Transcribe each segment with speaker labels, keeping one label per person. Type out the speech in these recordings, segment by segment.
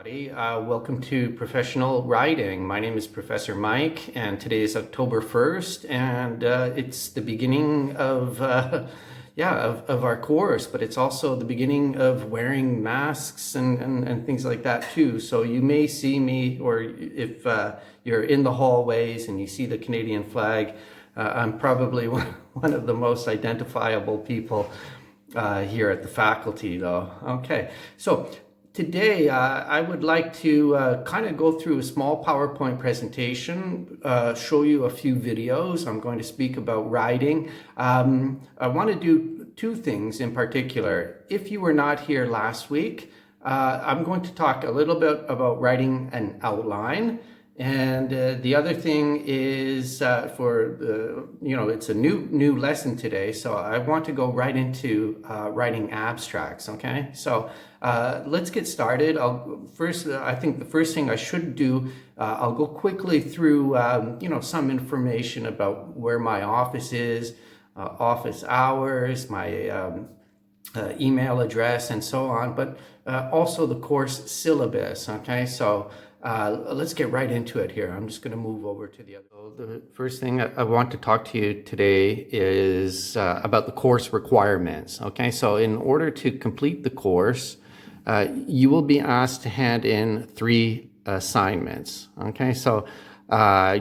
Speaker 1: everybody. Welcome to Professional Writing. My name is Professor Mike, and today is October 1st, and it's the beginning of, of our course, but it's also the beginning of wearing masks and things like that too. So you may see me, or if you're in the hallways and you see the Canadian flag, I'm probably one of the most identifiable people here at the faculty though. Okay, so today, I would like to kind of go through a small PowerPoint presentation, show you a few videos. I'm going to speak about writing. I want to do two things in particular. If you were not here last week, I'm going to talk a little bit about writing an outline. And the other thing is it's a new lesson today, so I want to go right into writing abstracts, okay? So let's get started. I think the first thing I should do, I'll go quickly through, some information about where my office is, office hours, my email address, and so on, but also the course syllabus, okay? So let's get right into it here. I'm just going to move over to the other. So the first thing I want to talk to you today is about the course requirements. Okay, so in order to complete the course, you will be asked to hand in 3 assignments. Okay, so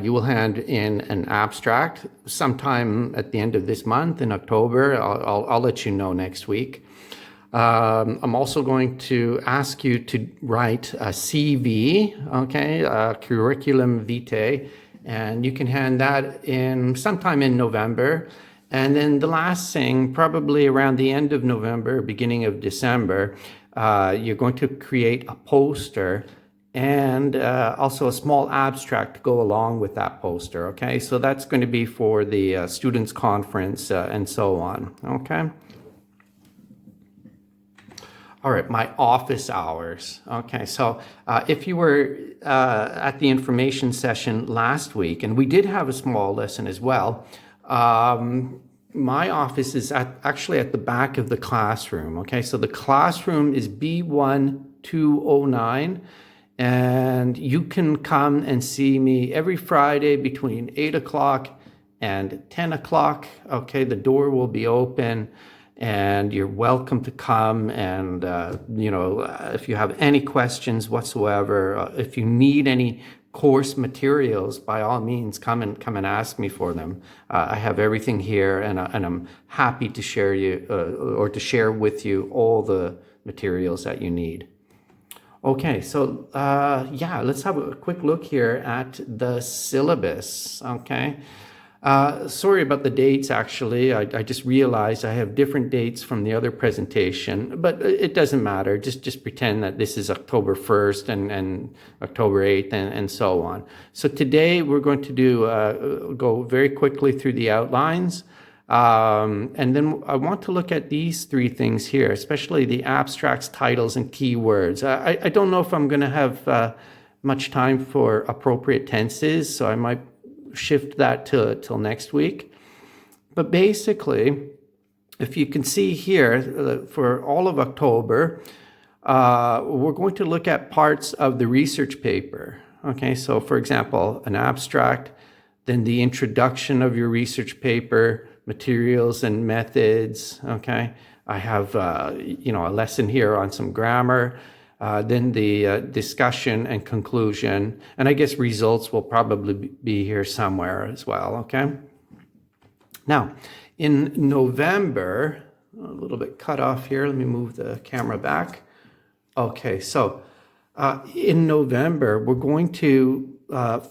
Speaker 1: you will hand in an abstract sometime at the end of this month in October. I'll let you know next week. I'm also going to ask you to write a CV, okay, a curriculum vitae, and you can hand that in sometime in November. And then the last thing, probably around the end of November, beginning of December, you're going to create a poster and also a small abstract to go along with that poster, okay? So that's going to be for the students' conference and so on, okay? All right, my office hours. Okay, so if you were at the information session last week, and we did have a small lesson as well, my office is actually at the back of the classroom. Okay, so the classroom is B1209, and you can come and see me every Friday between 8 o'clock and 10 o'clock. Okay, the door will be open. And you're welcome to come, and if you have any questions whatsoever, if you need any course materials, by all means come and ask me for them. I have everything here, and I'm happy to share share with you all the materials that you need. Okay, so let's have a quick look here at the syllabus. Okay. Sorry about the dates, actually. I just realized I have different dates from the other presentation, but it doesn't matter. Just pretend that this is October 1st and October 8th and so on. So today we're going to go very quickly through the outlines. And then I want to look at these 3 things here, especially the abstracts, titles, and keywords. I don't know if I'm going to have much time for appropriate tenses, so I might shift that till next week. But basically, if you can see here, for all of October, we're going to look at parts of the research paper. Okay, so for example, an abstract, then the introduction of your research paper, materials and methods. Okay, I have a lesson here on some grammar. Then the discussion and conclusion, and I guess results will probably be here somewhere as well, okay? Now, in November, a little bit cut off here, let me move the camera back. Okay, so in November, we're going to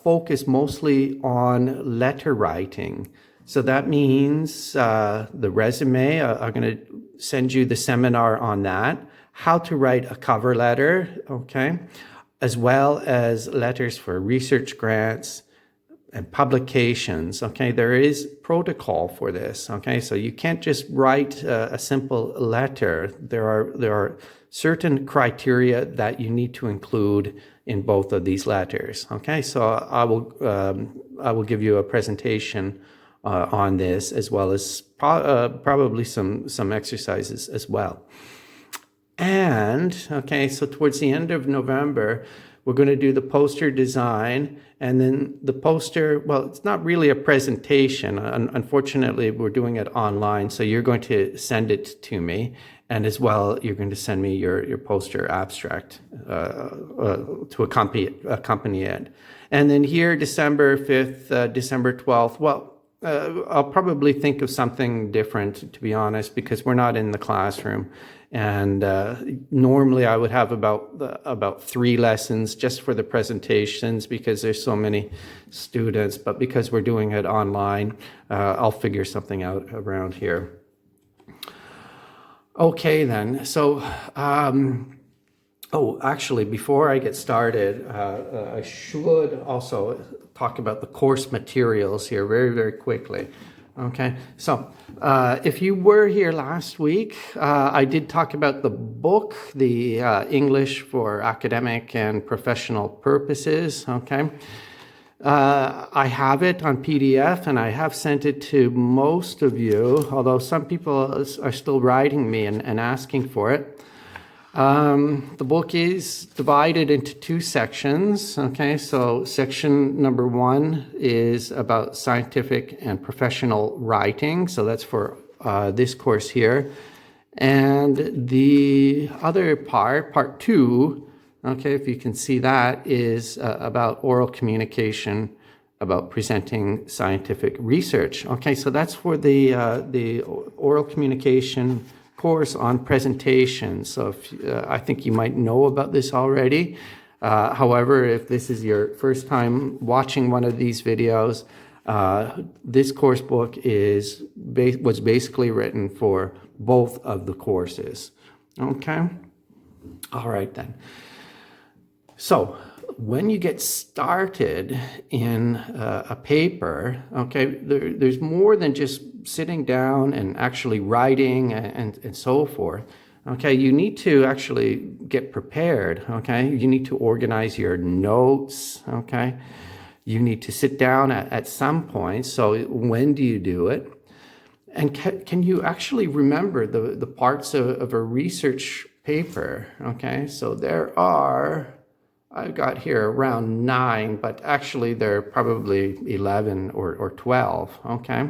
Speaker 1: focus mostly on letter writing. So that means the resume, I'm going to send you the seminar on that. How to write a cover letter, okay, as well as letters for research grants and publications, okay. There is protocol for this, okay, so you can't just write a simple letter. There are certain criteria that you need to include in both of these letters, okay. So I will give you a presentation on this, as well as probably some exercises as well. And, okay, so towards the end of November, we're going to do the poster design. And then the poster, well, it's not really a presentation. Unfortunately, we're doing it online. So you're going to send it to me. And as well, you're going to send me your poster abstract to accompany it. And then here, December 5th, December 12th, well, I'll probably think of something different, to be honest, because we're not in the classroom. And normally I would have about 3 lessons just for the presentations because there's so many students. But because we're doing it online, I'll figure something out around here. Okay, then. So, actually, before I get started, I should also talk about the course materials here very, very quickly. Okay, so if you were here last week, I did talk about the book, the English for Academic and Professional Purposes. Okay, I have it on PDF and I have sent it to most of you, although some people are still writing me and asking for it. The book is divided into 2 sections. Okay, so section number 1 is about scientific and professional writing. So that's for this course here. And the other part 2, okay, if you can see that, is about oral communication, about presenting scientific research. Okay, so that's for the oral communication course on presentation. So I think you might know about this already. However, if this is your first time watching one of these videos, this course book was basically written for both of the courses. Okay? All right then. So when you get started in a paper, okay, there's more than just sitting down and actually writing and so forth. Okay, you need to actually get prepared. Okay, you need to organize your notes. Okay, you need to sit down at some point. So when do you do it? And can you actually remember the parts of a research paper? Okay, so there are, I've got here around 9, but actually there are probably 11 or 12, okay?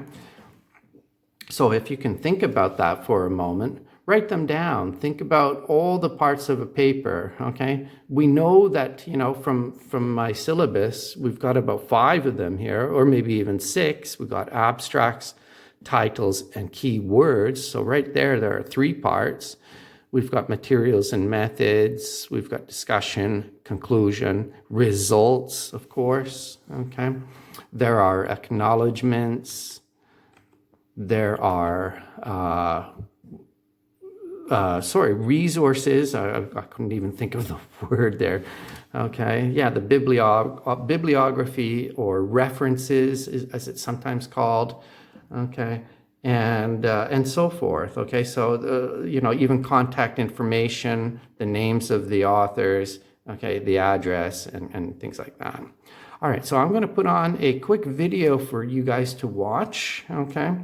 Speaker 1: So if you can think about that for a moment, write them down. Think about all the parts of a paper, okay? We know that, you know, from my syllabus, we've got about 5 of them here, or maybe even 6. We've got abstracts, titles, and key words. So right there are 3 parts. We've got materials and methods. We've got discussion, conclusion, results, of course, okay? There are acknowledgements. There are, resources. I couldn't even think of the word there. Okay, yeah, the bibliography or references, as it's sometimes called. Okay, and so forth. Okay, so you know, even contact information, the names of the authors. Okay, the address and things like that. All right, so I'm going to put on a quick video for you guys to watch. Okay.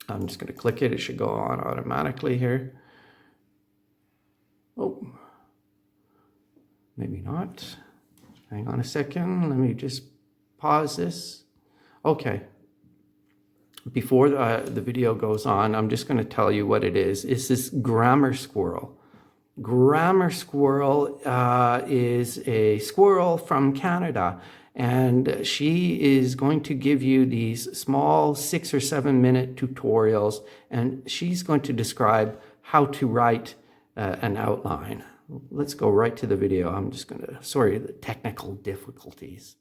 Speaker 1: I'm just going to click it. It should go on automatically here. Oh, maybe not. Hang on a second. Let me just pause this. Okay. Before the video goes on, I'm just going to tell you what it is. It's this grammar squirrel. Grammar squirrel is a squirrel from Canada. And she is going to give you these small 6 or 7 minute tutorials, and she's going to describe how to write an outline. Let's go right to the video. I'm just going to, sorry, the technical difficulties.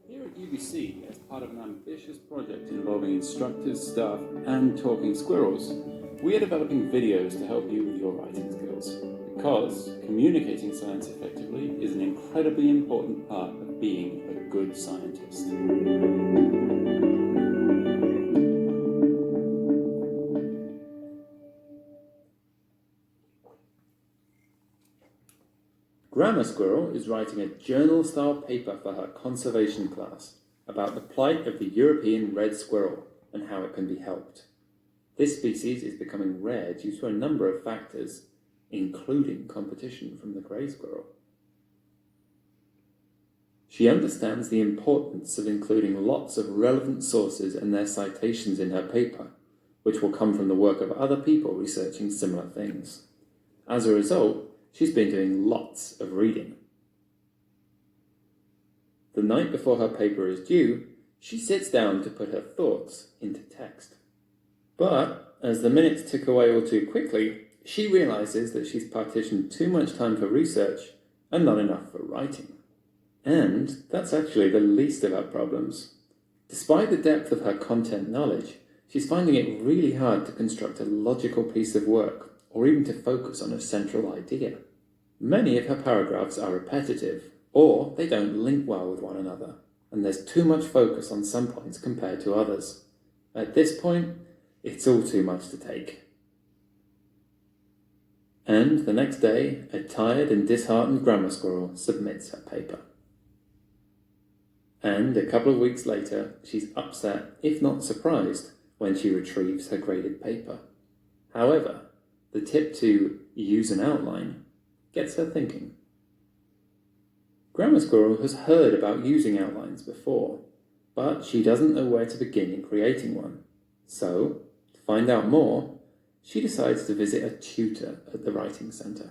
Speaker 2: Here at UBC, as part of an ambitious project involving instructors, staff, and talking squirrels, we are developing videos to help you with your writing skills. Because communicating science effectively is an incredibly important part of being a good scientist. Grammar Squirrel is writing a journal-style paper for her conservation class about the plight of the European red squirrel and how it can be helped. This species is becoming rare due to a number of factors, including competition from the grey squirrel. She understands the importance of including lots of relevant sources and their citations in her paper, which will come from the work of other people researching similar things. As a result, she's been doing lots of reading. The night before her paper is due, she sits down to put her thoughts into text. But as the minutes tick away all too quickly, she realizes that she's partitioned too much time for research and not enough for writing. And that's actually the least of her problems. Despite the depth of her content knowledge, she's finding it really hard to construct a logical piece of work, or even to focus on a central idea. Many of her paragraphs are repetitive, or they don't link well with one another, and there's too much focus on some points compared to others. At this point, it's all too much to take. And the next day, a tired and disheartened grammar squirrel submits her paper. And a couple of weeks later, she's upset, if not surprised, when she retrieves her graded paper. However, the tip to use an outline gets her thinking. Grammar Squirrel has heard about using outlines before, but she doesn't know where to begin in creating one. So, to find out more, she decides to visit a tutor at the Writing Centre.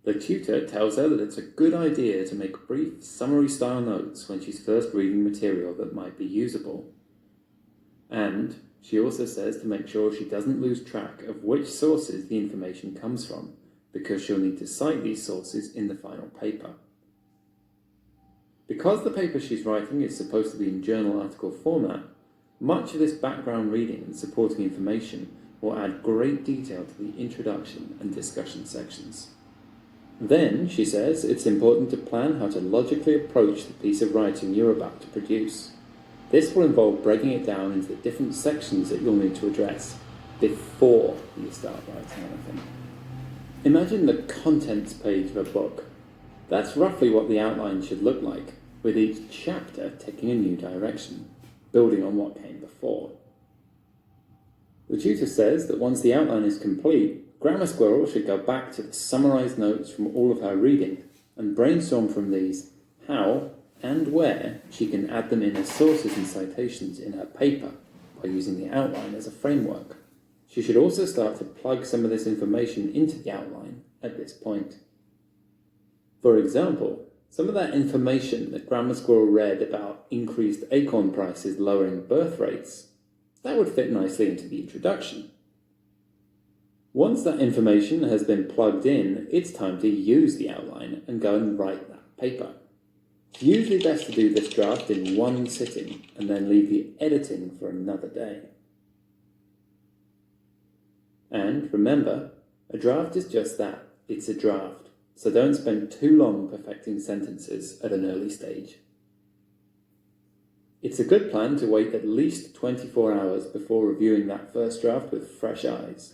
Speaker 2: The tutor tells her that it's a good idea to make brief, summary-style notes when she's first reading material that might be usable. And she also says to make sure she doesn't lose track of which sources the information comes from, because she'll need to cite these sources in the final paper. Because the paper she's writing is supposed to be in journal article format, much of this background reading and supporting information will add great detail to the introduction and discussion sections. Then, she says, it's important to plan how to logically approach the piece of writing you're about to produce. This will involve breaking it down into the different sections that you'll need to address before you start writing anything. Imagine the contents page of a book. That's roughly what the outline should look like, with each chapter taking a new direction, building on what came before. The tutor says that once the outline is complete, Grammar Squirrel should go back to the summarised notes from all of her reading and brainstorm from these how and where she can add them in as sources and citations in her paper by using the outline as a framework. She should also start to plug some of this information into the outline at this point. For example, some of that information that Grammar Squirrel read about increased acorn prices lowering birth rates, that would fit nicely into the introduction. Once that information has been plugged in, it's time to use the outline and go and write that paper. It's usually best to do this draft in one sitting and then leave the editing for another day. And remember, a draft is just that, it's a draft, so don't spend too long perfecting sentences at an early stage. It's a good plan to wait at least 24 hours before reviewing that first draft with fresh eyes.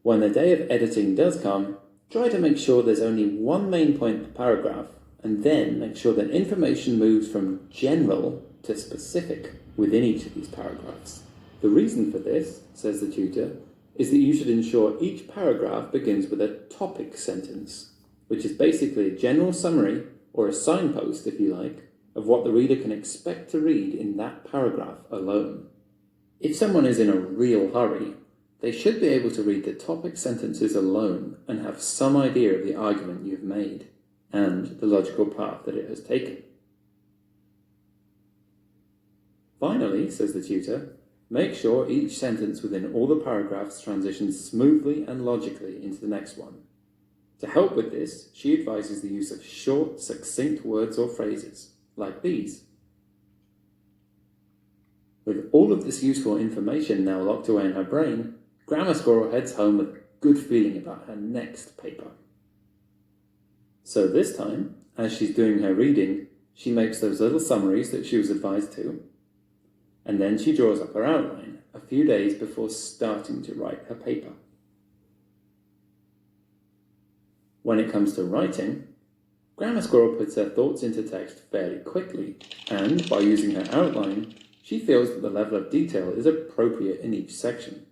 Speaker 2: When the day of editing does come, try to make sure there's only one main point per paragraph, and then make sure that information moves from general to specific within each of these paragraphs. The reason for this, says the tutor, is that you should ensure each paragraph begins with a topic sentence, which is basically a general summary, or a signpost if you like, of what the reader can expect to read in that paragraph alone. If someone is in a real hurry, they should be able to read the topic sentences alone and have some idea of the argument you've made and the logical path that it has taken. Finally, says the tutor, make sure each sentence within all the paragraphs transitions smoothly and logically into the next one. To help with this, she advises the use of short, succinct words or phrases, like these. With all of this useful information now locked away in her brain, Grammar Squirrel heads home with a good feeling about her next paper. So this time, as she's doing her reading, she makes those little summaries that she was advised to, and then she draws up her outline a few days before starting to write her paper. When it comes to writing, Grammar Squirrel puts her thoughts into text fairly quickly, and by using her outline, She feels that the level of detail is appropriate in each section,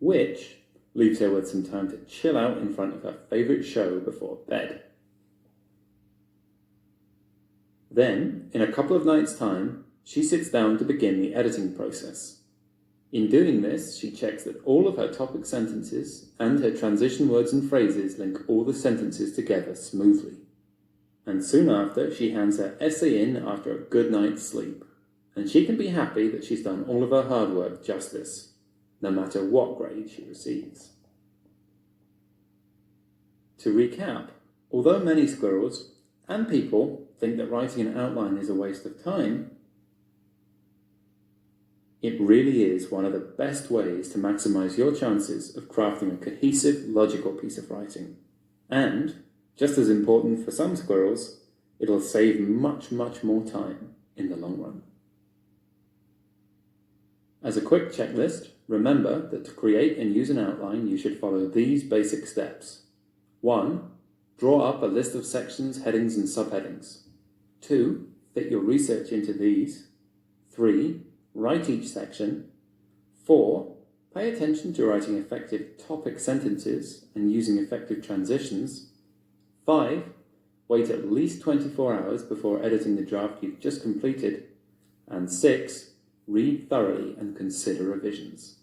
Speaker 2: which leaves her with some time to chill out in front of her favourite show before bed. Then, in a couple of nights' time, she sits down to begin the editing process. In doing this, she checks that all of her topic sentences and her transition words and phrases link all the sentences together smoothly. And soon after, she hands her essay in after a good night's sleep. And she can be happy that she's done all of her hard work justice, no matter what grade she receives. To recap, although many squirrels and people think that writing an outline is a waste of time, it really is one of the best ways to maximize your chances of crafting a cohesive, logical piece of writing. And, just as important for some squirrels, it'll save much, much more time in the long run. As a quick checklist, remember that to create and use an outline, you should follow these basic steps. 1. Draw up a list of sections, headings, and subheadings. 2. Fit your research into these. 3. Write each section. 4. Pay attention to writing effective topic sentences and using effective transitions. 5. Wait at least 24 hours before editing the draft you've just completed. And 6. Read thoroughly and consider revisions.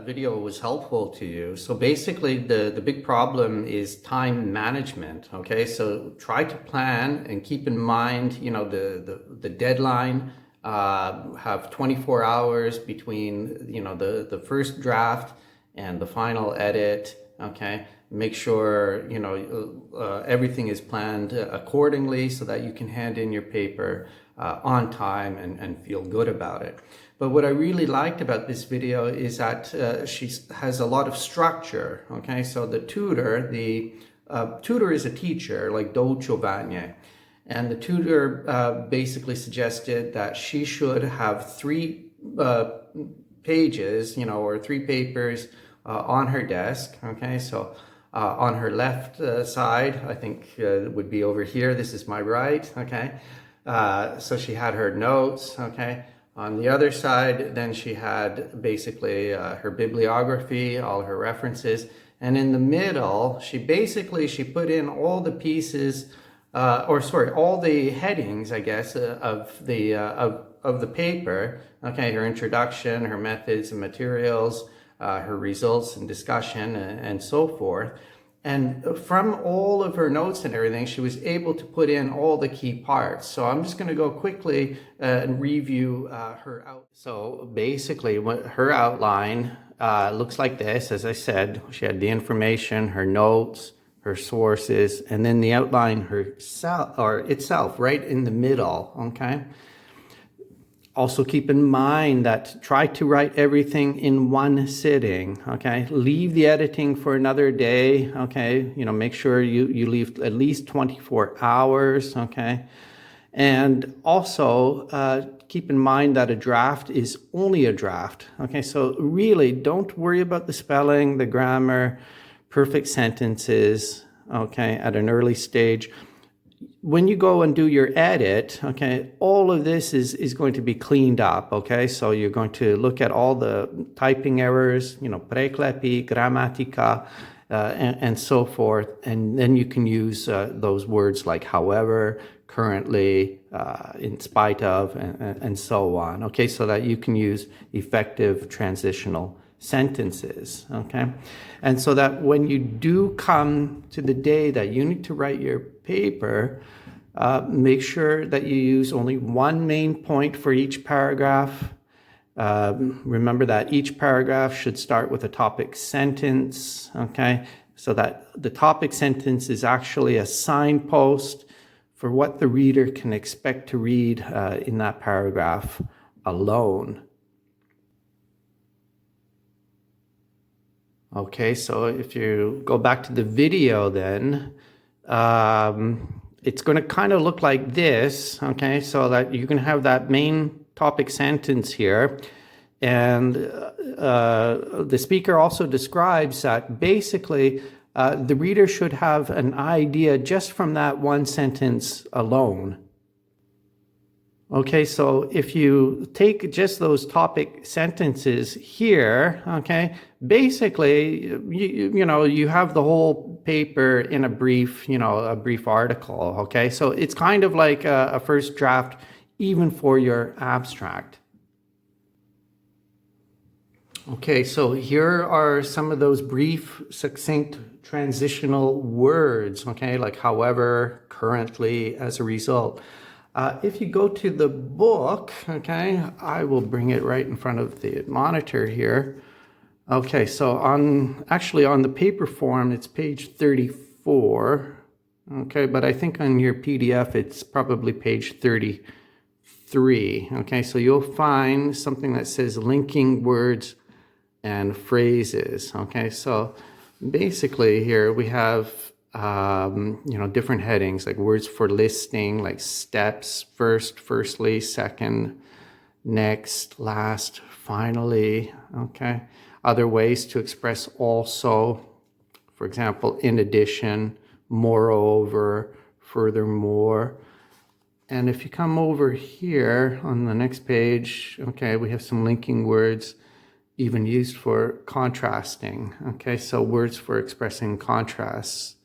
Speaker 1: Video was helpful to you. So basically the big problem is time management. Okay, so try to plan and keep in mind, you know, the deadline. Have 24 hours between, you know, the first draft and the final edit. Okay, make sure, you know, everything is planned accordingly so that you can hand in your paper on time and feel good about it. But what I really liked about this video is that she has a lot of structure. Okay, so the tutor is a teacher like Do Giovanni, and the tutor basically suggested that she should have 3 pages, you know, or 3 papers on her desk. Okay, so on her left side, I think would be over here. This is my right. Okay, so she had her notes. Okay. On the other side, then she had basically her bibliography, all her references. And in the middle, she put in all the pieces, all the headings, I guess, of the paper. Okay, her introduction, her methods and materials, her results and discussion, and so forth. And from all of her notes and everything, she was able to put in all the key parts. So I'm just going to go quickly and review her out. So basically, her outline looks like this. As I said, she had the information, her notes, her sources, and then the outline itself right in the middle. Okay. Also keep in mind that try to write everything in one sitting, okay? Leave the editing for another day, okay? You know, make sure you leave at least 24 hours, okay? And also keep in mind that a draft is only a draft, okay? So really don't worry about the spelling, the grammar, perfect sentences, okay, at an early stage. When you go and do your edit, okay, all of this is going to be cleaned up, okay? So you're going to look at all the typing errors, you know, preklepi, grammatica, and so forth. And then you can use those words like however, currently, in spite of, and so on, okay? So that you can use effective transitional sentences, okay? And so that when you do come to the day that you need to write your paper, make sure that you use only one main point for each paragraph. Remember that each paragraph should start with a topic sentence, okay? So that the topic sentence is actually a signpost for what the reader can expect to read in that paragraph alone. Okay, so if you go back to the video then, it's going to kind of look like this, okay? So that you can have that main topic sentence here, And the speaker also describes that basically the reader should have an idea just from that one sentence alone. Okay, so if you take just those topic sentences here, okay, basically, you have the whole paper in a brief article, okay? So it's kind of like a first draft, even for your abstract. Okay, so here are some of those brief, succinct, transitional words, okay, like however, currently, as a result. If you go to the book, okay, I will bring it right in front of the monitor here. Okay, so on the paper form, it's page 34. Okay, but I think on your PDF, it's probably page 33. Okay, so you'll find something that says linking words and phrases. Okay, so basically here we have different headings like words for listing, like steps, first, firstly, second, next, last, finally. Okay, other ways to express also, for example, in addition, moreover, furthermore. And if you come over here on the next page, okay, we have some linking words even used for contrasting. Okay, so words for expressing contrasts,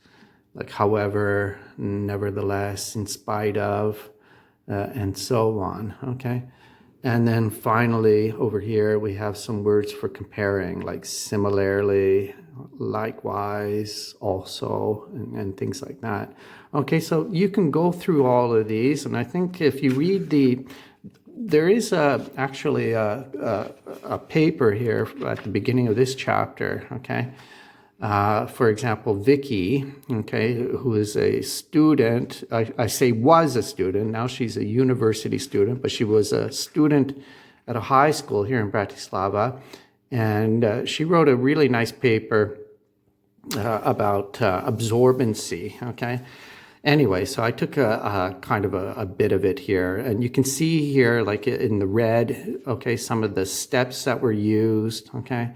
Speaker 1: like however, nevertheless, in spite of, and so on, okay? And then finally, over here, we have some words for comparing, like similarly, likewise, also, and things like that. Okay, so you can go through all of these, and I think if you read there is actually a paper here at the beginning of this chapter, okay? For example, Vicky, okay, who is a student, I say was a student, now she's a university student, but she was a student at a high school here in Bratislava, and she wrote a really nice paper about absorbency, okay? Anyway, so I took a kind of a bit of it here, and you can see here, like in the red, okay, some of the steps that were used, okay?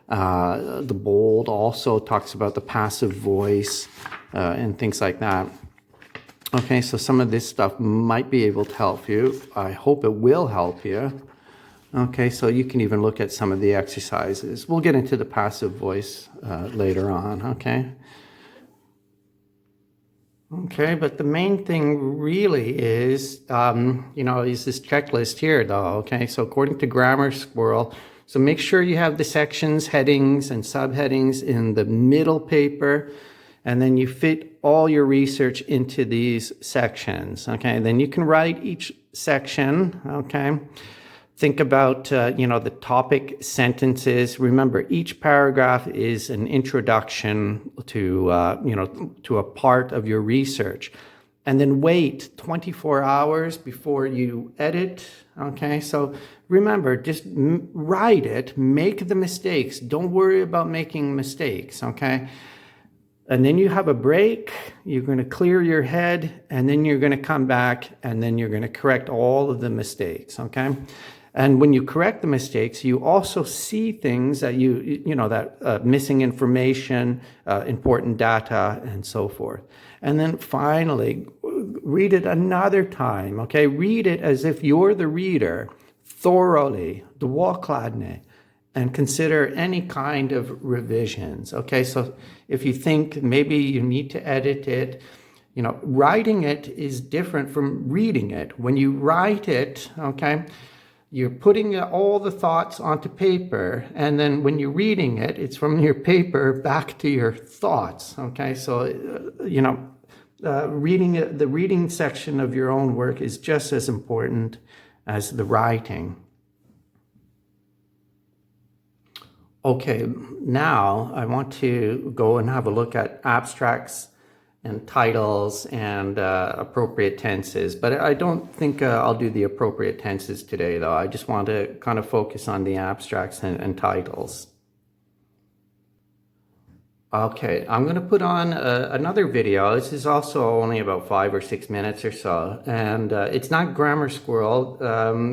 Speaker 1: The bold also talks about the passive voice and things like that. Okay, so some of this stuff might be able to help you. I hope it will help you. Okay, so you can even look at some of the exercises. We'll get into the passive voice later on, okay? Okay, but the main thing really is, is this checklist here, though, okay? So according to Grammar Squirrel, so make sure you have the sections, headings, and subheadings in the middle paper, and then you fit all your research into these sections, okay? And then you can write each section, okay? Think about, the topic sentences. Remember, each paragraph is an introduction to, to a part of your research. And then wait 24 hours before you edit, okay? So remember, just write it, make the mistakes. Don't worry about making mistakes, okay? And then you have a break, you're going to clear your head, and then you're going to come back, and then you're going to correct all of the mistakes, okay? And when you correct the mistakes, you also see things that missing information, important data, and so forth. And then finally, read it another time, okay? Read it as if you're the reader, thoroughly, dwokladnie, and consider any kind of revisions, okay? So if you think maybe you need to edit it, writing it is different from reading it. When you write it, okay, you're putting all the thoughts onto paper, and then when you're reading it, it's from your paper back to your thoughts, okay? So, the reading section of your own work is just as important as the writing. Okay, now I want to go and have a look at abstracts and titles and appropriate tenses. But I don't think I'll do the appropriate tenses today, though. I just want to kind of focus on the abstracts and titles. Okay, I'm going to put on another video. This is also only about 5 or 6 minutes or so. And it's not Grammar Squirrel.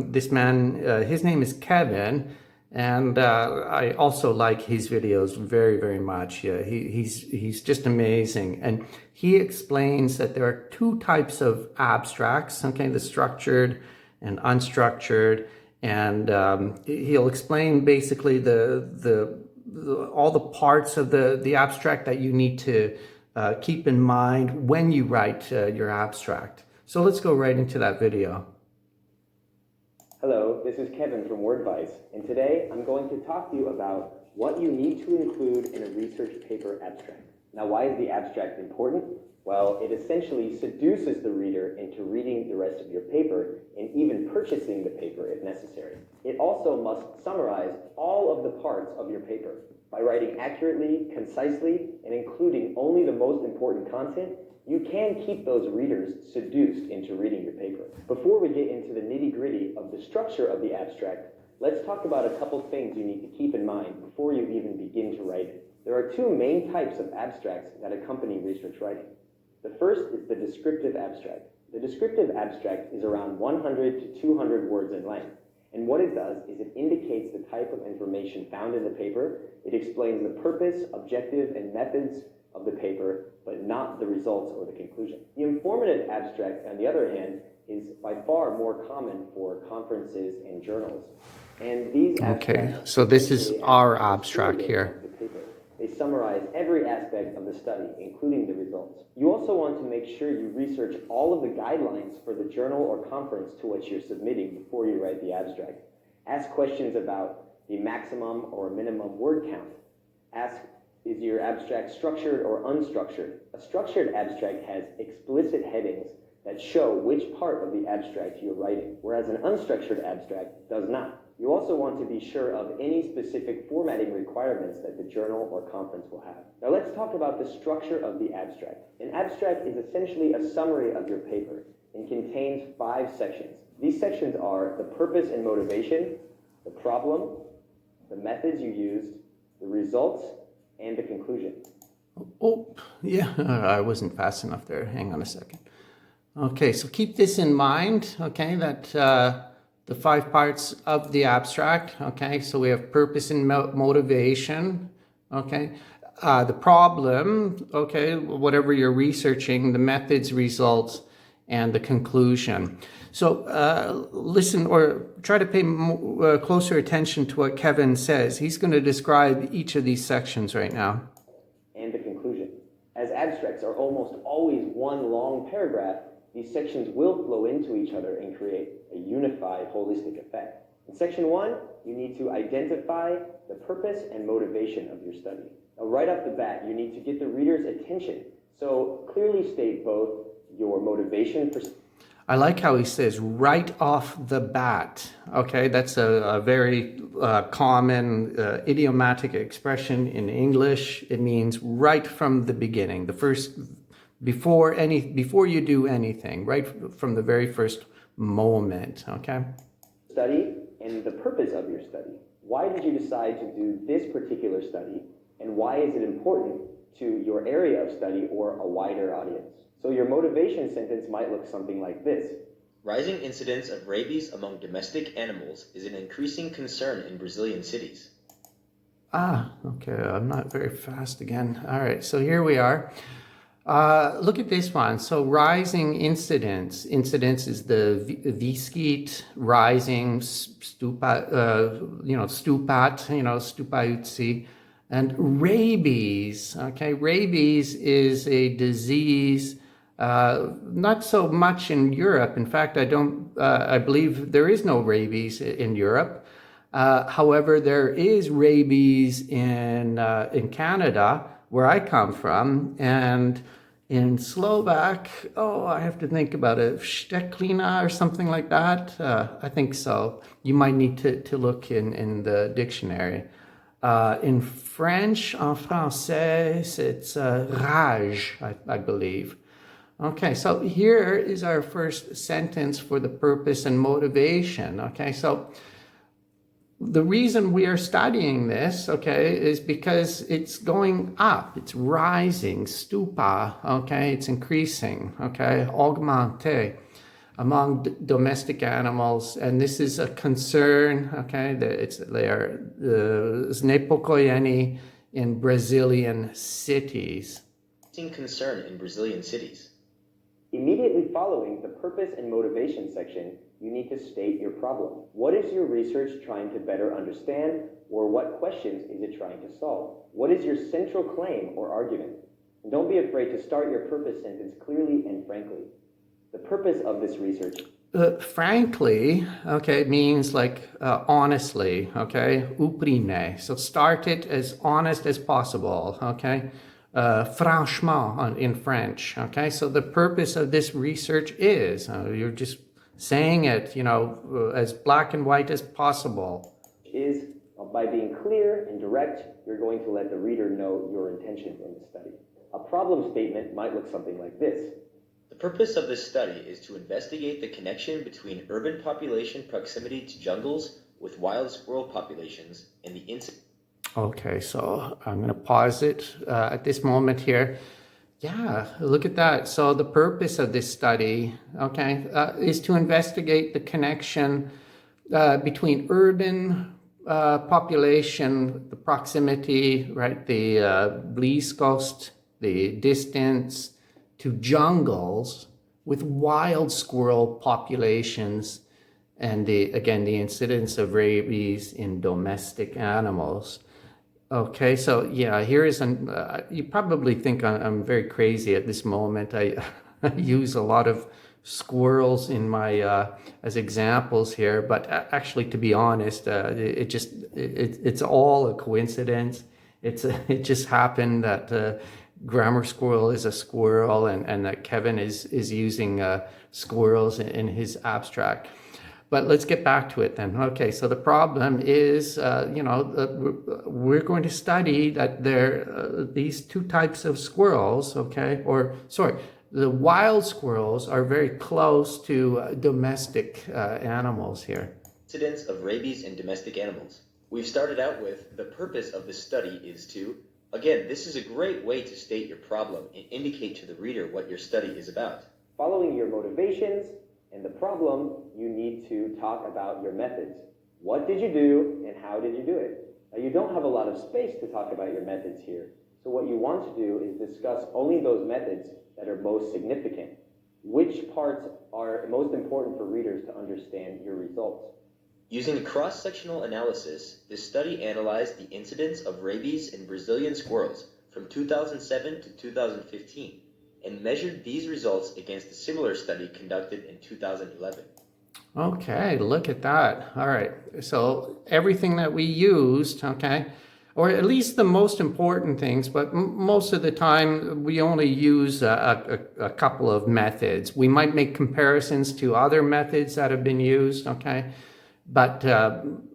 Speaker 1: This man, his name is Kevin. And I also like his videos very, very much. Yeah, he's just amazing. And he explains that there are two types of abstracts, okay, the structured and unstructured. And he'll explain basically all the parts of the abstract that you need to keep in mind when you write your abstract. So let's go right into that video.
Speaker 3: Hello, this is Kevin from WordVice, and today I'm going to talk to you about what you need to include in a research paper abstract. Now, why is the abstract important? Well, it essentially seduces the reader into reading the rest of your paper and even purchasing the paper if necessary. It also must summarize all of the parts of your paper. By writing accurately, concisely, and including only the most important content, you can keep those readers seduced into reading your paper. Before we get into the nitty-gritty of the structure of the abstract, let's talk about a couple things you need to keep in mind before you even begin to write it. There are two main types of abstracts that accompany research writing. The first is the descriptive abstract. The descriptive abstract is around 100 to 200 words in length. And what it does is it indicates the type of information found in the paper. It explains the purpose, objective, and methods of the paper, but not the results or the conclusion. The informative abstract, on the other hand, is by far more common for conferences and journals. And these abstracts,
Speaker 1: so this is our abstract here.
Speaker 3: They summarize every aspect of the study, including the results. You also want to make sure you research all of the guidelines for the journal or conference to which you're submitting before you write the abstract. Ask questions about the maximum or minimum word count. Ask, is your abstract structured or unstructured? A structured abstract has explicit headings that show which part of the abstract you're writing, whereas an unstructured abstract does not. You also want to be sure of any specific formatting requirements that the journal or conference will have. Now let's talk about the structure of the abstract. An abstract is essentially a summary of your paper and contains 5 sections. These sections are the purpose and motivation, the problem, the methods you used, the results, and the conclusion.
Speaker 1: Oh, yeah, I wasn't fast enough there. Hang on a second. Okay, so keep this in mind, okay, that the 5 parts of the abstract, okay, so we have purpose and motivation, okay, the problem, okay, whatever you're researching, the methods, results, and the conclusion. So listen or try to pay closer attention to what Kevin says. He's going to describe each of these sections right now.
Speaker 3: And the conclusion. As abstracts are almost always one long paragraph, these sections will flow into each other and create a unified, holistic effect. In section 1, you need to identify the purpose and motivation of your study. Now, right off the bat, you need to get the reader's attention. So clearly state both your motivation for...
Speaker 1: I like how he says right off the bat. Okay, that's a very common idiomatic expression in English. It means right from the beginning, the first, before you do anything, right from the very first moment. Okay.
Speaker 3: Study and the purpose of your study. Why did you decide to do this particular study, and why is it important to your area of study or a wider audience? So your motivation sentence might look something like this.
Speaker 4: Rising incidence of rabies among domestic animals is an increasing concern in Brazilian cities.
Speaker 1: Okay, I'm not very fast again. All right, so here we are. Look at this one. So rising incidence. Incidence is the viscit, rising, stupat, stupautsi. And rabies, okay, rabies is a disease, not so much in Europe. In fact, I believe there is no rabies in Europe. However, there is rabies in Canada, where I come from, and in Slovak, I have to think about it, Šteklina or something like that. I think so. You might need to look in the dictionary. In French, en français, it's rage, I believe. Okay, so here is our first sentence for the purpose and motivation. Okay, so the reason we are studying this, okay, is because it's going up, it's rising, stupa, okay, it's increasing, okay, augmente. among domestic animals, and this is a concern, okay, they are znepokojeni in Brazilian cities.
Speaker 4: Concern in Brazilian cities.
Speaker 3: Immediately following the purpose and motivation section, you need to state your problem. What is your research trying to better understand, or what questions is it trying to solve? What is your central claim or argument? And don't be afraid to start your purpose sentence clearly and frankly. The purpose of this research.
Speaker 1: Frankly, okay, means like honestly, okay, uprine. So start it as honest as possible, okay. Franchement in French, okay. So the purpose of this research is, you're just saying it, as black and white as possible.
Speaker 3: Is by being clear and direct, you're going to let the reader know your intentions in the study. A problem statement might look something like this.
Speaker 4: The purpose of this study is to investigate the connection between urban population proximity to jungles with wild squirrel populations and the incidence.
Speaker 1: Okay, so I'm going to pause it at this moment here. Yeah, look at that. So the purpose of this study, okay, is to investigate the connection between urban population, the proximity, right, the bliskost, the distance, to jungles with wild squirrel populations, and the incidence of rabies in domestic animals. Okay, so yeah, here is you probably think I'm very crazy at this moment. I use a lot of squirrels in my as examples here, but actually, to be honest, it's all a coincidence. It just happened that grammar squirrel is a squirrel, and that Kevin is using squirrels in his abstract. But let's get back to it then. Okay, so the problem is, we're going to study that these two types of squirrels, okay, the wild squirrels are very close to domestic animals here.
Speaker 4: Incidence of rabies in domestic animals. We've started out with the purpose of the study is to, again, this is a great way to state your problem and indicate to the reader what your study is about.
Speaker 3: Following your motivations and the problem, you need to talk about your methods. What did you do and how did you do it? Now, you don't have a lot of space to talk about your methods here. So what you want to do is discuss only those methods that are most significant. Which parts are most important for readers to understand your results?
Speaker 4: Using a cross-sectional analysis, this study analyzed the incidence of rabies in Brazilian squirrels from 2007 to 2015 and measured these results against a similar study conducted in 2011.
Speaker 1: Okay, look at that. All right, so everything that we used, okay, or at least the most important things, but most of the time we only use a couple of methods. We might make comparisons to other methods that have been used, okay, but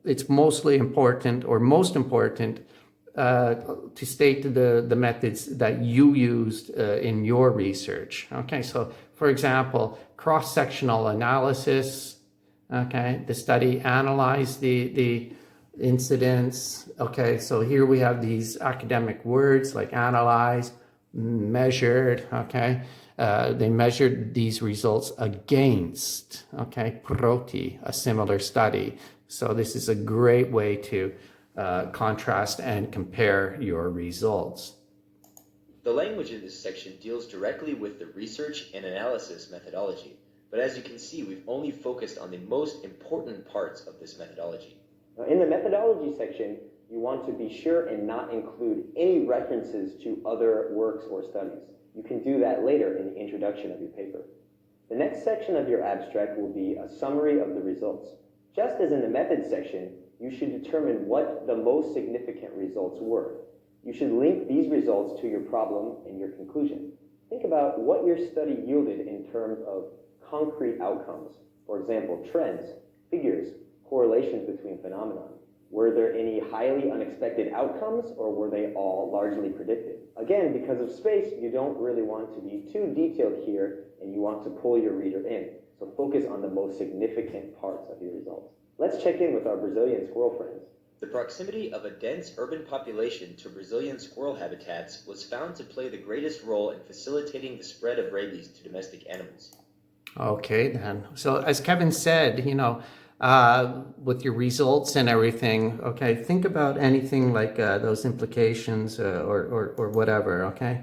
Speaker 1: it's mostly important, or most important, to state the methods that you used in your research. Okay, so for example, cross-sectional analysis. Okay, the study analyzed the incidence. Okay, so here we have these academic words like analyze, measured. Okay, they measured these results against, okay, proti, a similar study. So this is a great way to contrast and compare your results.
Speaker 4: The language in this section deals directly with the research and analysis methodology, but as you can see, we've only focused on the most important parts of this methodology.
Speaker 3: Now, in the methodology section, you want to be sure and not include any references to other works or studies. You can do that later in the introduction of your paper. The next section of your abstract will be a summary of the results. Just as in the method section, you should determine what the most significant results were. You should link these results to your problem and your conclusion. Think about what your study yielded in terms of concrete outcomes. For example, trends, figures, correlations between phenomena. Were there any highly unexpected outcomes, or were they all largely predicted? Again, because of space, you don't really want to be too detailed here, and you want to pull your reader in. So focus on the most significant parts of your results. Let's check in with our Brazilian squirrel friends.
Speaker 4: The proximity of a dense urban population to Brazilian squirrel habitats was found to play the greatest role in facilitating the spread of rabies to domestic animals.
Speaker 1: Okay, then. So as Kevin said, with your results and everything, okay, think about anything like those implications or whatever, okay?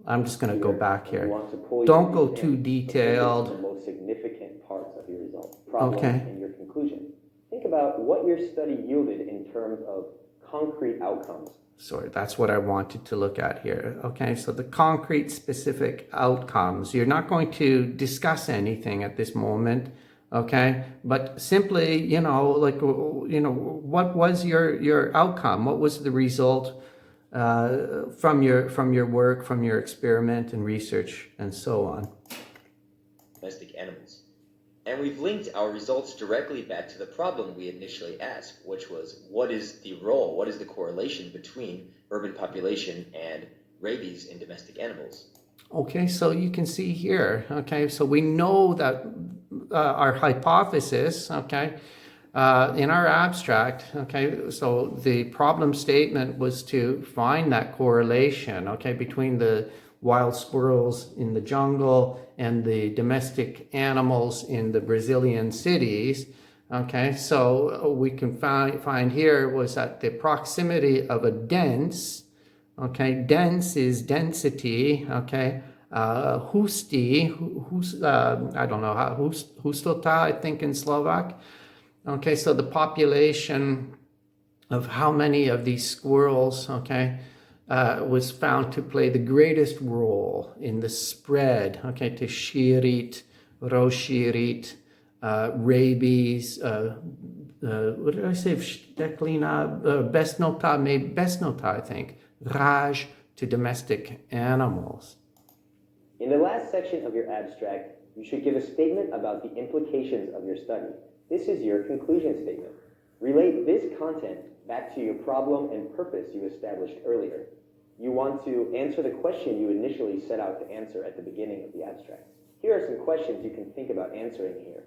Speaker 1: I'm just going to go back
Speaker 3: You
Speaker 1: here.
Speaker 3: want to pull
Speaker 1: Don't
Speaker 3: your
Speaker 1: go
Speaker 3: piece
Speaker 1: too
Speaker 3: in, but focus on the
Speaker 1: detailed.
Speaker 3: most significant parts of your result, problem,
Speaker 1: Okay.
Speaker 3: and your conclusion. Think about what your study yielded in terms of concrete outcomes.
Speaker 1: Sorry, that's what I wanted to look at here. Okay, so the concrete specific outcomes. You're not going to discuss anything at this moment, okay? But simply, what was your outcome? What was the result from your work, from your experiment and research, and so on?
Speaker 4: Domestic animals. And we've linked our results directly back to the problem we initially asked, which was what is the correlation between urban population and rabies in domestic animals?
Speaker 1: Okay, so you can see here, okay, so we know that our hypothesis, okay, in our abstract, okay, so the problem statement was to find that correlation, okay, between the wild squirrels in the jungle and the domestic animals in the Brazilian cities. Okay, so we can find here was that the proximity of a dense, okay, dense is density, okay, I don't know how, hustota, I think in Slovak. Okay, so the population of how many of these squirrels, okay, was found to play the greatest role in the spread, okay, to Shirit, Roshirit, rabies, what did I say? Steklina, Besnota, I think, Raj to domestic animals.
Speaker 3: In the last section of your abstract, you should give a statement about the implications of your study. This is your conclusion statement. Relate this content back to your problem and purpose you established earlier. You want to answer the question you initially set out to answer at the beginning of the abstract. Here are some questions you can think about answering here.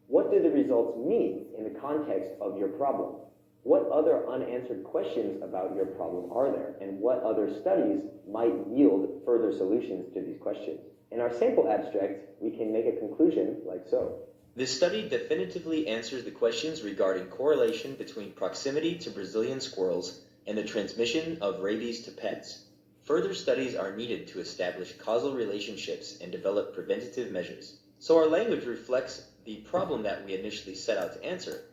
Speaker 3: What do the results mean in the context of your problem? What other unanswered questions about your problem are there, and what other studies might yield further solutions to these questions? In our sample abstract, we can make a conclusion like so.
Speaker 4: This study definitively answers the questions regarding correlation between proximity to Brazilian squirrels and the transmission of rabies to pets. Further studies are needed to establish causal relationships and develop preventative measures. So our language reflects the problem that we initially set out to answer.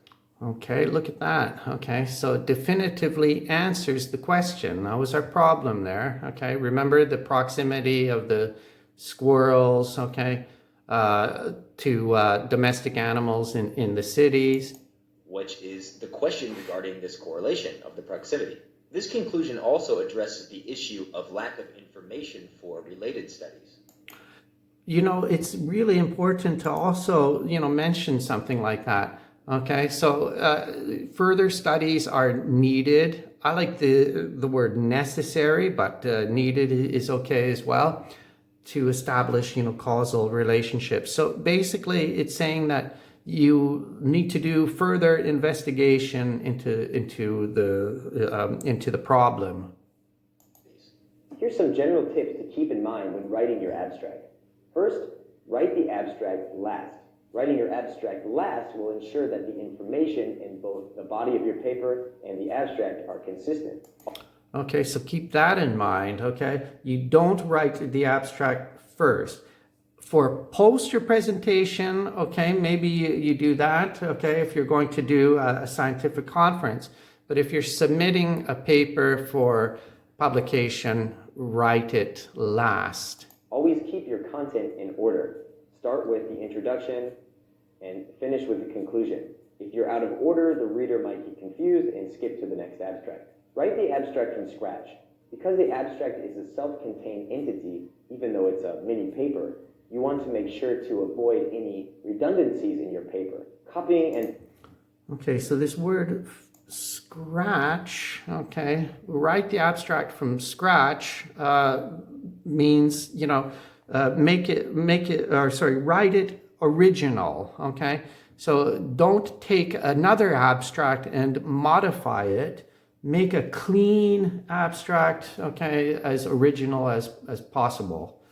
Speaker 1: Okay, look at that. Okay, so it definitively answers the question. That was our problem there. Okay, remember the proximity of the squirrels, okay, to domestic animals in the cities.
Speaker 4: Which is the question regarding this correlation of the proximity. This conclusion also addresses the issue of lack of information for related studies.
Speaker 1: It's really important to also, mention something like that. Okay, so further studies are needed. I like the word necessary, but needed is okay as well, to establish, causal relationships. So basically, it's saying that you need to do further investigation into the problem.
Speaker 3: Here's some general tips to keep in mind when writing your abstract. First, write the abstract last. Writing your abstract last will ensure that the information in both the body of your paper and the abstract are consistent.
Speaker 1: Okay, so keep that in mind, okay? You don't write the abstract first. For poster presentation, okay, maybe you do that, okay, if you're going to do a scientific conference. But if you're submitting a paper for publication, write it last.
Speaker 3: Always keep your content in order. Start with the introduction and finish with the conclusion. If you're out of order, the reader might get confused and skip to the next abstract. Write the abstract from scratch. Because the abstract is a self-contained entity, even though it's a mini paper, you want to make sure to avoid any redundancies in your paper. Copying and...
Speaker 1: Okay, so this word scratch, okay, write the abstract from scratch means, write it original, okay? So don't take another abstract and modify it. Make a clean abstract, okay, as original as possible.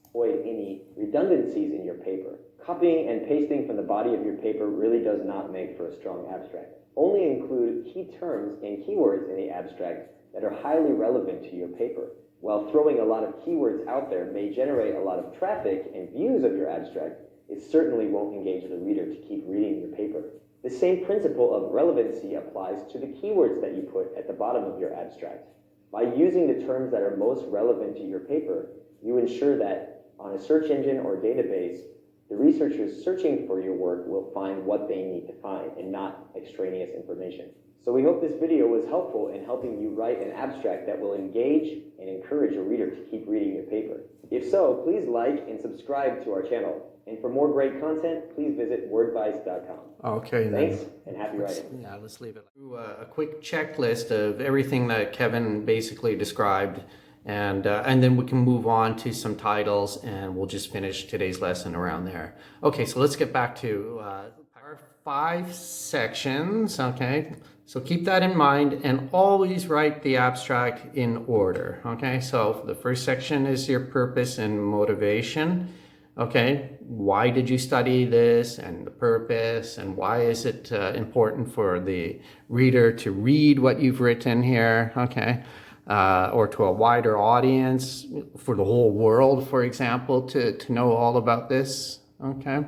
Speaker 3: Avoid any redundancies in your paper. Copying and pasting from the body of your paper really does not make for a strong abstract. Only include key terms and keywords in the abstract that are highly relevant to your paper. While throwing a lot of keywords out there may generate a lot of traffic and views of your abstract, it certainly won't engage the reader to keep reading your paper. The same principle of relevancy applies to the keywords that you put at the bottom of your abstract. By using the terms that are most relevant to your paper, you ensure that on a search engine or database, the researchers searching for your work will find what they need to find and not extraneous information. So we hope this video was helpful in helping you write an abstract that will engage and encourage a reader to keep reading your paper. If so, please like and subscribe to our channel. And for more great content, please visit wordvice.com.
Speaker 1: Okay.
Speaker 3: Thanks, and happy writing.
Speaker 1: Yeah, let's leave it. A quick checklist of everything that Kevin basically described, and then we can move on to some titles, and we'll just finish today's lesson around there. Okay, so let's get back to our 5 sections. Okay, so keep that in mind, and always write the abstract in order. Okay, so the first section is your purpose and motivation. Okay, why did you study this, and the purpose, and why is it important for the reader to read what you've written here, okay, or to a wider audience, for the whole world, for example, to know all about this, okay.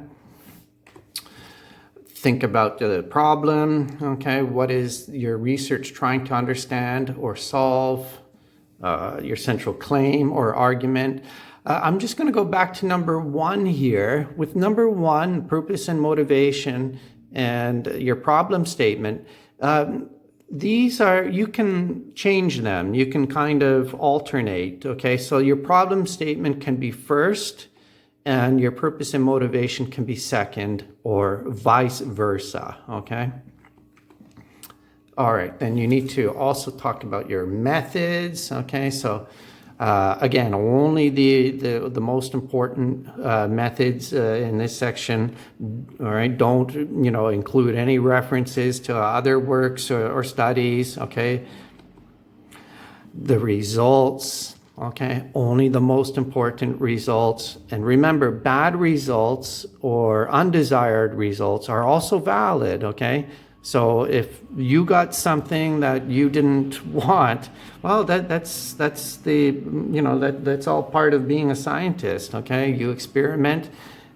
Speaker 1: Think about the problem, okay, what is your research trying to understand or solve, your central claim or argument. I'm just going to go back to number 1 here. With number 1, purpose and motivation, and your problem statement, these are, you can change them. You can kind of alternate, okay? So your problem statement can be first, and your purpose and motivation can be second, or vice versa, okay? All right, then you need to also talk about your methods, okay? So again, only the most important methods in this section, all right? Don't, include any references to other works or studies, okay? The results, okay? Only the most important results. And remember, bad results or undesired results are also valid, okay? So if you got something that you didn't want, well, that's that's all part of being a scientist, okay? You experiment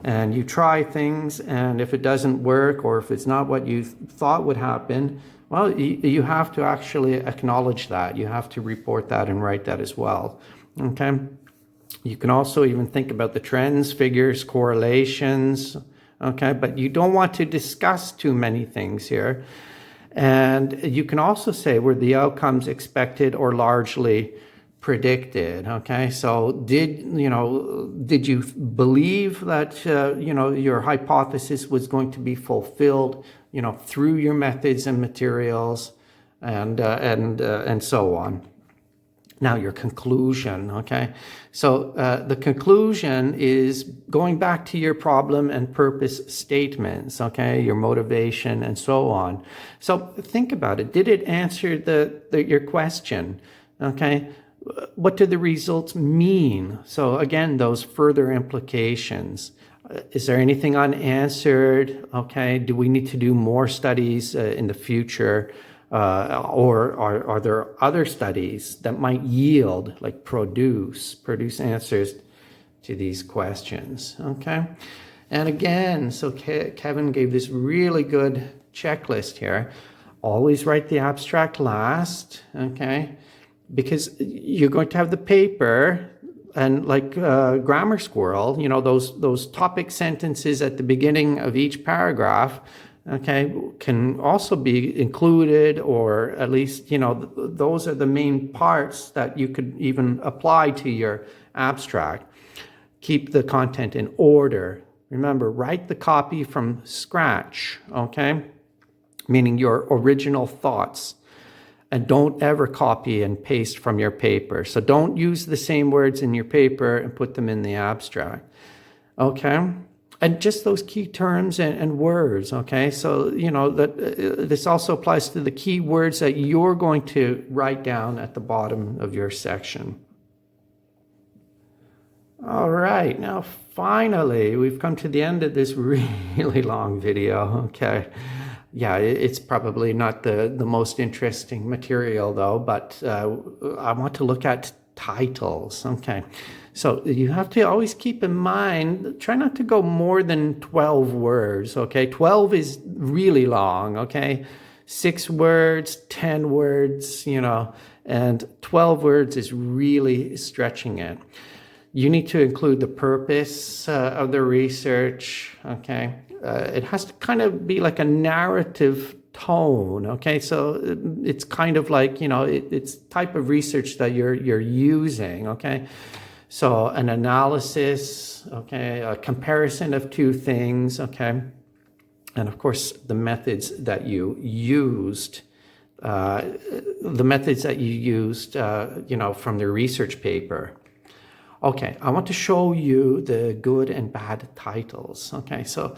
Speaker 1: and you try things, and if it doesn't work, or if it's not what you thought would happen, well, you have to actually acknowledge that. You have to report that and write that as well, okay? You can also even think about the trends, figures, correlations, okay, but you don't want to discuss too many things here. And you can also say were the outcomes expected or largely predicted, okay? So did you believe that, your hypothesis was going to be fulfilled, through your methods and materials and so on. Now your conclusion, okay? So the conclusion is going back to your problem and purpose statements, okay? Your motivation and so on. So think about it. Did it answer your question, okay? What do the results mean? So again, those further implications. Is there anything unanswered, okay? Do we need to do more studies in the future? Or are there other studies that might yield, like produce answers to these questions, okay? And again, so Kevin gave this really good checklist here. Always write the abstract last, okay? Because you're going to have the paper, and like Grammar Squirrel, those topic sentences at the beginning of each paragraph, okay, can also be included, or at least, those are the main parts that you could even apply to your abstract. Keep the content in order. Remember, write the copy from scratch, okay? Meaning your original thoughts. And don't ever copy and paste from your paper. So don't use the same words in your paper and put them in the abstract, okay? And just those key terms and words, okay? So, this also applies to the key words that you're going to write down at the bottom of your section. All right, now finally, we've come to the end of this really long video, okay? Yeah, it's probably not the most interesting material though, but I want to look at titles, okay? So you have to always keep in mind, try not to go more than 12 words, okay? 12 is really long, okay? 6 words, 10 words, you know, and 12 words is really stretching it. You need to include the purpose of the research, okay? It has to kind of be like a narrative tone, okay? So it's kind of like, you know, it's type of research that you're using, okay? So an analysis, okay, a comparison of two things, okay? And of course, the methods that you used, you know, from the research paper. Okay, I want to show you the good and bad titles. Okay, so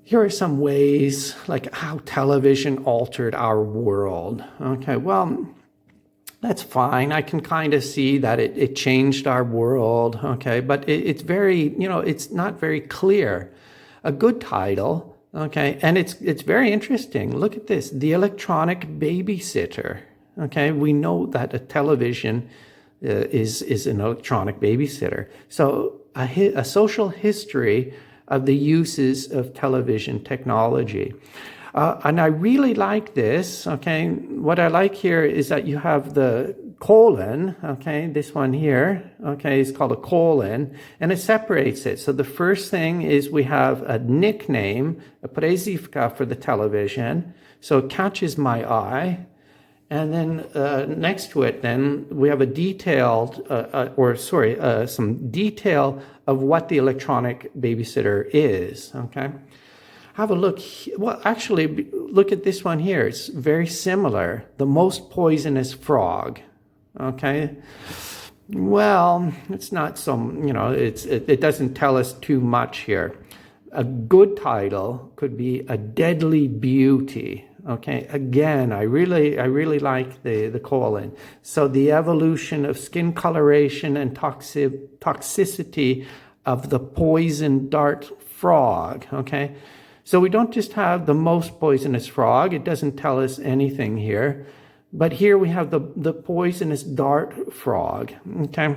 Speaker 1: here are some ways like how television altered our world. Okay, well, that's fine. I can kind of see that it changed our world. Okay, but it's very, you know, it's not very clear. A good title, okay, and it's very interesting. Look at this, The Electronic Babysitter. Okay, we know that a television is an electronic babysitter. So a social history of the uses of television technology. And I really like this, okay? What I like here is that you have the colon, okay? This one here, okay, is called a colon, and it separates it. So the first thing is we have a nickname, a prezivka for the television, so it catches my eye. And then next to it, then we have a detailed, some detail of what the electronic babysitter is. Okay, have a look. Well, actually, look at this one here. It's very similar. The most poisonous frog. Okay, well, it's not some. You know, it doesn't tell us too much here. A good title could be A Deadly Beauty. Okay, again, I really like the colon. So the evolution of skin coloration and toxicity of the poison dart frog. Okay, so we don't just have the most poisonous frog. It doesn't tell us anything here. But here we have the poisonous dart frog. Okay,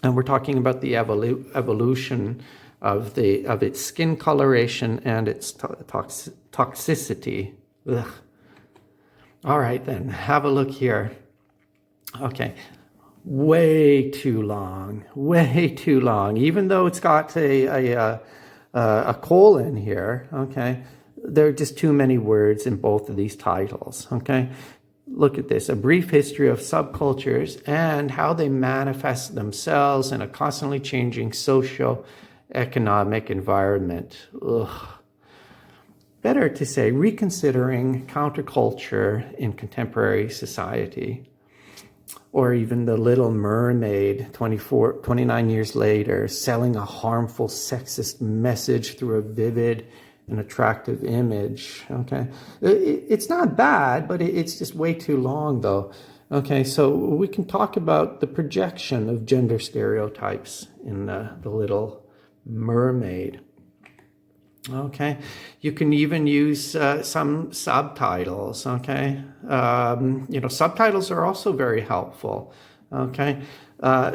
Speaker 1: and we're talking about the evolution of its skin coloration and its toxicity. Ugh. All right, then, have a look here. Okay, way too long, even though it's got a colon here, okay? There are just too many words in both of these titles, okay? Look at this, A Brief History of Subcultures and How They Manifest Themselves in a Constantly Changing Socio-Economic Environment. Ugh. Better to say, reconsidering counterculture in contemporary society. Or even The Little Mermaid, 29 years later, selling a harmful sexist message through a vivid and attractive image, okay? It's not bad, but it's just way too long though. Okay, so we can talk about the projection of gender stereotypes in The Little Mermaid. Okay, you can even use some subtitles, okay? You know, subtitles are also very helpful, okay?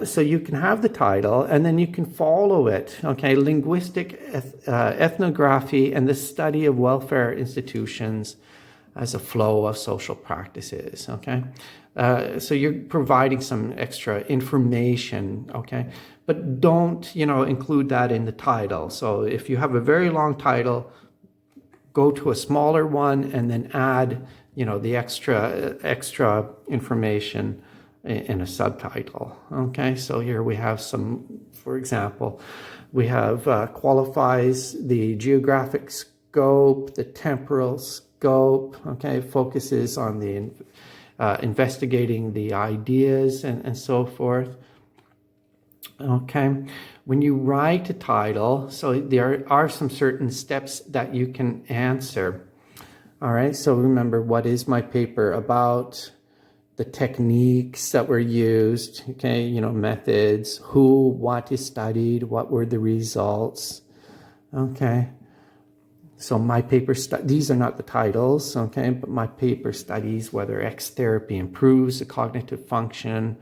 Speaker 1: So you can have the title and then you can follow it, okay? Linguistic ethnography and the study of welfare institutions as a flow of social practices, okay? So you're providing some extra information, okay? But don't, you know, include that in the title. So if you have a very long title, go to a smaller one and then add, you know, the extra information in a subtitle, okay? So here we have some, for example, we have qualifies the geographic scope, the temporal scope, okay? Focuses on the investigating the ideas and so forth. Okay, when you write a title, so there are some certain steps that you can answer. All right, so remember, what is my paper about? the techniques that were used, okay, you know, methods, who, what is studied, what were the results, okay. So my paper, these are not the titles, okay, but my paper studies whether X therapy improves the cognitive function,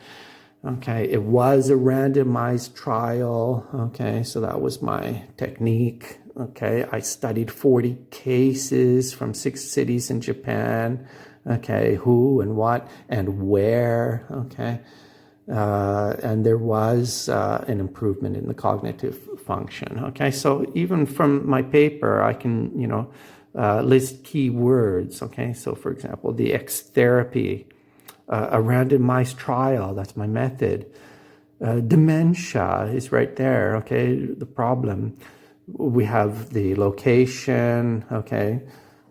Speaker 1: okay. It was a randomized trial, okay, so that was my technique, okay. I studied 40 cases from 6 cities in Japan, okay, who and what and where, okay. And there was an improvement in the cognitive function. Okay, so even from my paper, I can, you know, list key words. Okay, so for example, the X therapy, a randomized trial. That's my method. Dementia is right there. Okay, the problem. We have the location. Okay.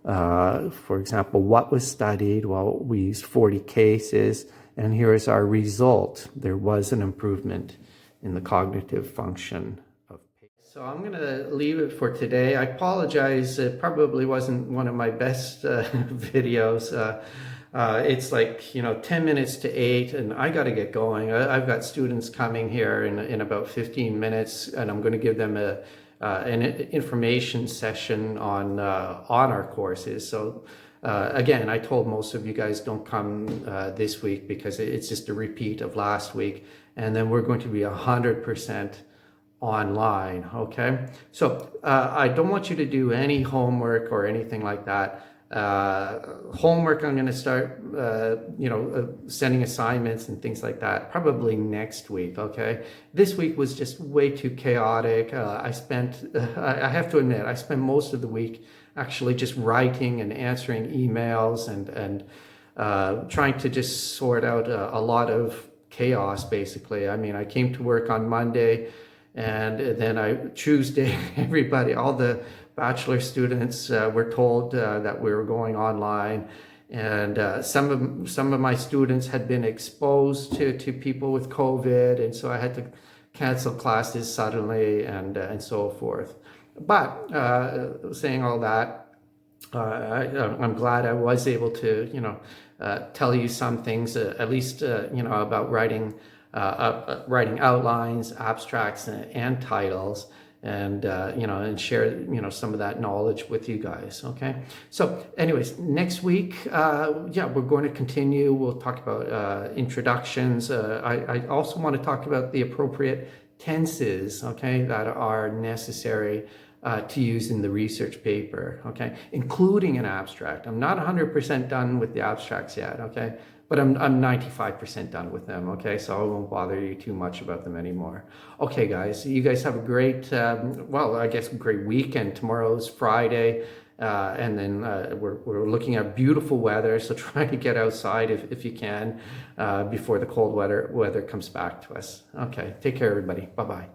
Speaker 1: For example, what was studied? Well, we used 40 cases. And here is our result. There was an improvement in the cognitive function of patients. So I'm going to leave it for today. I apologize. It probably wasn't one of my best videos. It's like, you know, 10 minutes to 8 and I got to get going. I've got students coming here in about 15 minutes and I'm going to give them an information session on our courses. So again, I told most of you guys don't come this week because it's just a repeat of last week. And then we're going to be 100% online, okay? So I don't want you to do any homework or anything like that. Homework, I'm going to start, sending assignments and things like that probably next week, okay? This week was just way too chaotic. I have to admit, I spent most of the week actually just writing and answering emails and trying to just sort out a lot of chaos, basically. I mean, I came to work on Monday, and then Tuesday, all the bachelor students were told that we were going online, and some of my students had been exposed to people with COVID, and so I had to cancel classes suddenly and so forth. But saying all that, I'm glad I was able to, tell you some things, at least, about writing outlines, abstracts, and titles, and and share some of that knowledge with you guys. Okay. So, anyways, next week, we're going to continue. We'll talk about introductions. I also want to talk about the appropriate tenses, okay, that are necessary to use in the research paper, okay, including an abstract. I'm not 100% done with the abstracts yet, okay, but I'm 95% done with them, okay, so I won't bother you too much about them anymore. Okay, guys, you guys have a great, great weekend. Tomorrow's Friday, and then we're looking at beautiful weather, so try to get outside if you can before the cold weather comes back to us. Okay, take care, everybody. Bye-bye.